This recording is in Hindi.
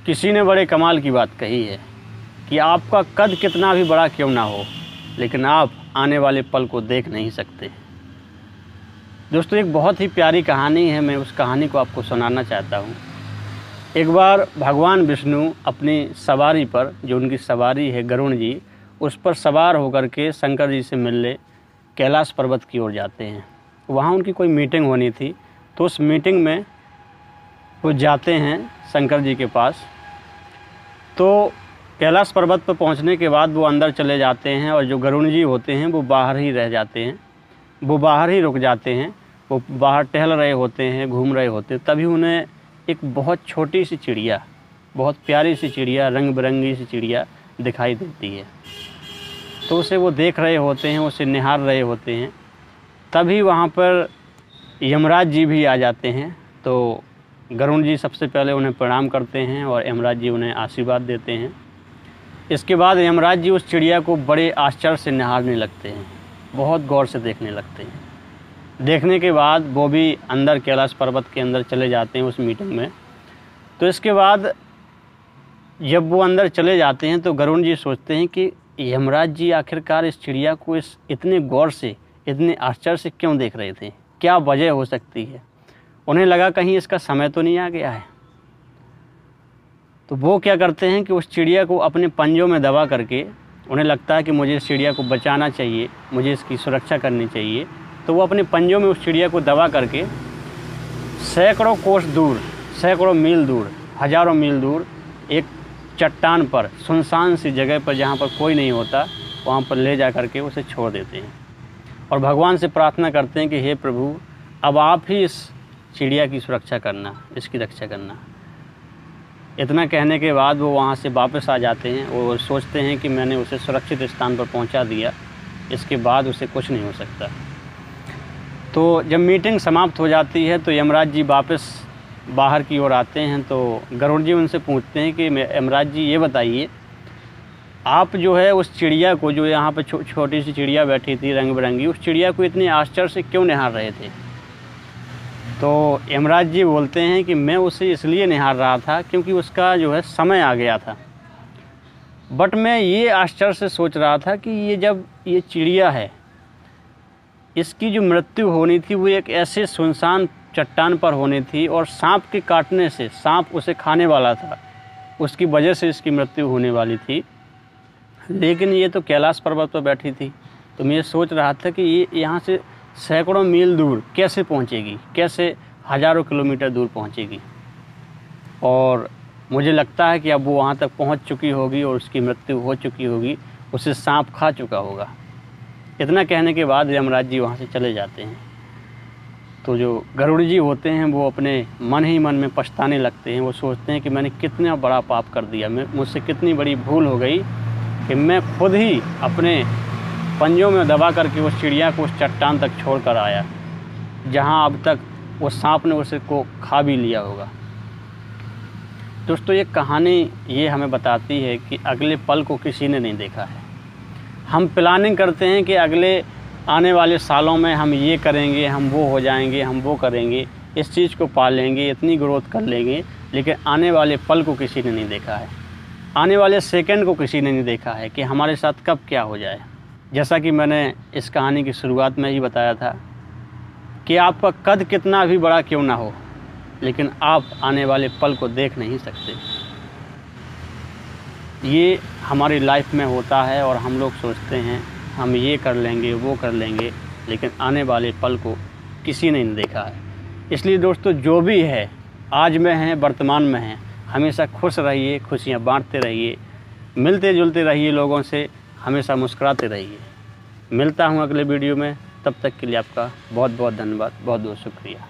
किसी ने बड़े कमाल की बात कही है कि आपका कद कितना भी बड़ा क्यों ना हो, लेकिन आप आने वाले पल को देख नहीं सकते। दोस्तों, एक बहुत ही प्यारी कहानी है, मैं उस कहानी को आपको सुनाना चाहता हूँ। एक बार भगवान विष्णु अपनी सवारी पर, जो उनकी सवारी है गरुड़ जी, उस पर सवार होकर के शंकर जी से मिलने कैलाश पर्वत की ओर जाते हैं। वहाँ उनकी कोई मीटिंग होनी थी, तो उस मीटिंग में वो जाते हैं शंकर जी के पास। तो कैलाश पर्वत पर पहुंचने के बाद वो अंदर चले जाते हैं और जो गरुड़ जी होते हैं वो बाहर ही रह जाते हैं, वो बाहर ही रुक जाते हैं। वो बाहर टहल रहे होते हैं, घूम रहे होते हैं, तभी उन्हें एक बहुत छोटी सी चिड़िया, बहुत प्यारी सी चिड़िया, रंग बिरंगी सी चिड़िया दिखाई देती है। तो उसे वो देख रहे होते हैं, उसे निहार रहे होते हैं। तभी वहाँ पर यमराज जी भी आ जाते हैं। तो गरुड़ जी सबसे पहले उन्हें प्रणाम करते हैं और यमराज जी उन्हें आशीर्वाद देते हैं। इसके बाद यमराज जी उस चिड़िया को बड़े आश्चर्य से निहारने लगते हैं, बहुत गौर से देखने लगते हैं। देखने के बाद वो भी अंदर कैलाश पर्वत के अंदर चले जाते हैं उस मीटिंग में। तो इसके बाद जब वो अंदर चले जाते हैं तो गरुड़ जी सोचते हैं कि यमराज जी आखिरकार इस चिड़िया को इतने गौर से, इतने आश्चर्य से क्यों देख रहे थे, क्या वजह हो सकती है। उन्हें लगा कहीं इसका समय तो नहीं आ गया है। तो वो क्या करते हैं कि उस चिड़िया को अपने पंजों में दबा करके, उन्हें लगता है कि मुझे इस चिड़िया को बचाना चाहिए, मुझे इसकी सुरक्षा करनी चाहिए। तो वो अपने पंजों में उस चिड़िया को दबा करके सैकड़ों कोस दूर, सैकड़ों मील दूर, हज़ारों मील दूर एक चट्टान पर, सुनसान सी जगह पर जहाँ पर कोई नहीं होता, वहाँ पर ले जा करके उसे छोड़ देते हैं और भगवान से प्रार्थना करते हैं कि हे प्रभु, अब आप ही इस चिड़िया की सुरक्षा करना, इसकी रक्षा करना। इतना कहने के बाद वो वहाँ से वापस आ जाते हैं और सोचते हैं कि मैंने उसे सुरक्षित स्थान पर पहुँचा दिया, इसके बाद उसे कुछ नहीं हो सकता। तो जब मीटिंग समाप्त हो जाती है तो यमराज जी वापस बाहर की ओर आते हैं। तो गरुड़ जी उनसे पूछते हैं कि यमराज जी ये बताइए, आप जो है उस चिड़िया को, जो यहाँ पर छोटी सी चिड़िया बैठी थी रंग बिरंगी, उस चिड़िया को इतने आश्चर्य से क्यों निहार रहे थे। तो यमराज जी बोलते हैं कि मैं उसे इसलिए निहार रहा था क्योंकि उसका जो है समय आ गया था। बट मैं ये आश्चर्य से सोच रहा था कि ये जब ये चिड़िया है, इसकी जो मृत्यु होनी थी वो एक ऐसे सुनसान चट्टान पर होनी थी और सांप के काटने से, सांप उसे खाने वाला था, उसकी वजह से इसकी मृत्यु होने वाली थी। लेकिन ये तो कैलाश पर्वत पर बैठी थी। तो मैं सोच रहा था कि ये यहाँ से सैकड़ों मील दूर कैसे पहुँचेगी, कैसे हज़ारों किलोमीटर दूर पहुँचेगी। और मुझे लगता है कि अब वो वहाँ तक पहुँच चुकी होगी और उसकी मृत्यु हो चुकी होगी, उसे सांप खा चुका होगा। इतना कहने के बाद यमराज जी वहाँ से चले जाते हैं। तो जो गरुड़ जी होते हैं वो अपने मन ही मन में पछताने लगते हैं। वो सोचते हैं कि मैंने कितना बड़ा पाप कर दिया, मुझसे कितनी बड़ी भूल हो गई कि मैं खुद ही अपने पंजों में दबा करके उस चिड़िया को उस चट्टान तक छोड़ कर आया, जहाँ अब तक वो सांप ने उसे को खा भी लिया होगा। दोस्तों, ये कहानी ये हमें बताती है कि अगले पल को किसी ने नहीं देखा है। हम प्लानिंग करते हैं कि अगले आने वाले सालों में हम ये करेंगे, हम वो हो जाएंगे, हम वो करेंगे, इस चीज़ को पा लेंगे, इतनी ग्रोथ कर लेंगे, लेकिन आने वाले पल को किसी ने नहीं देखा है। आने वाले सेकंड को किसी ने नहीं देखा है कि हमारे साथ कब क्या हो जाए। जैसा कि मैंने इस कहानी की शुरुआत में ही बताया था कि आपका कद कितना भी बड़ा क्यों ना हो, लेकिन आप आने वाले पल को देख नहीं सकते। ये हमारी लाइफ में होता है और हम लोग सोचते हैं हम ये कर लेंगे, वो कर लेंगे, लेकिन आने वाले पल को किसी ने नहीं देखा है। इसलिए दोस्तों, जो भी है, आज में है, वर्तमान में है, हमेशा खुश रहिए, खुशियाँ बांटते रहिए, मिलते जुलते रहिए लोगों से, हमेशा मुस्कुराते रहिए। मिलता हूँ अगले वीडियो में, तब तक के लिए आपका बहुत बहुत धन्यवाद, बहुत बहुत शुक्रिया।